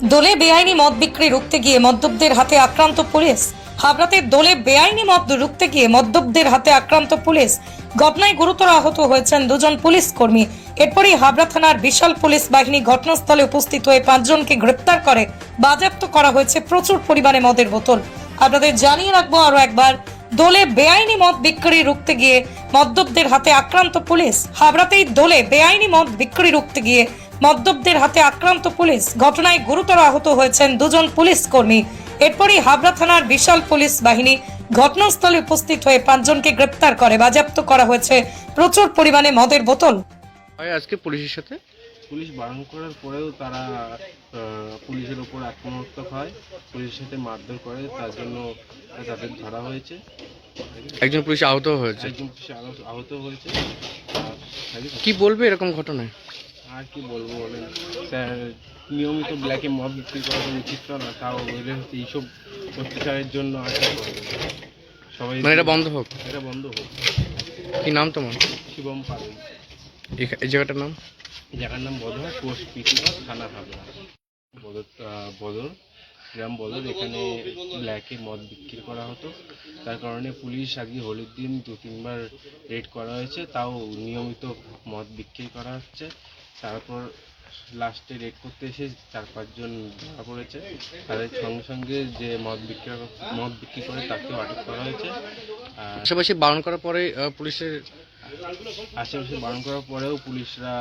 দোলে বেআইনি মদ বিক্রি রুখতে গিয়ে মদ্যপদের হাতে আক্রান্ত পুলিশ। হাবড়াতে দোলে বেআইনি মদ রুখতে গিয়ে মদ্যপদের হাতে আক্রান্ত পুলিশ। ঘটনায় গুরুতর আহত হয়েছেন দুজন পুলিশ কর্মী। এরপরই হাবড়া থানার বিশাল পুলিশ বাহিনী ঘটনাস্থলে উপস্থিত হয়ে 5 জনকে গ্রেপ্তার করে বাজেয়াপ্ত করা হয়েছে প্রচুর পরিমাণে মদের বোতল। আপনাদের জানিয়ে রাখবো আরো একবার, দোলে বেআইনি মদ বিক্রি রুখতে গিয়ে মদ্যপদের হাতে আক্রান্ত পুলিশ। হাবড়াতেই দোলে বেআইনি মদ বিক্রি রুখতে গিয়ে মদ্যপদের হাতে আক্রান্ত পুলিশ। ঘটনায় গুরুতর আহত হয়েছেন দুজন পুলিশ কর্মী। এরপরই হাবড়া থানার বিশাল পুলিশ বাহিনী ঘটনাস্থলে উপস্থিত হয়ে 5 জনকে গ্রেপ্তার করে বাজেয়াপ্ত করা হয়েছে প্রচুর পরিমাণে মদের বোতল। হয় আজকে পুলিশের সাথে পুলিশ বারণ করার পরেও তারা পুলিশের উপর আক্রমণাত্মক হয়, পুলিশের সাথে মারধর করে, তার জন্য তাদের ধরা হয়েছে। একজন পুলিশ আহত হয়েছে। একজন পুলিশ আহত হয়েছে। কি বলবে এরকম ঘটনায়? আর কি বলবো বলেন স্যার, নিয়মিত ব্ল্যাকে মদ বিক্রি করা তো উচিত না, তাও এদের হচ্ছে এইসব অত্যাচারের জন্য আর কি করবে। সবাই মানে এটা বন্ধ হোক। এটা বন্ধ হোক। কি নাম তোমার? শিবম পালন। এই জায়গাটার নাম? এই জায়গার নাম বদর, পোস্ট পিটিঘর, থানা হাবড়া। বদর গ্রাম বদর। এখানে ব্ল্যাকে মদ বিক্রি করা হতো, তার কারণে পুলিশ আগে হোলির দিন 2-3 বার রেড করা হয়েছে, তাও নিয়মিত মদ বিক্রি করা হচ্ছে। তারপর লাস্টে রেড করতে এসে 4-5 জন ধরা পড়েছে, তাদের সঙ্গে সঙ্গে যে মদ বিক্রি করে তাকেও আটক করা হয়েছে। আর আশেপাশে বারণ করার পরে পুলিশের আশেপাশে বারণ করার পরেও পুলিশরা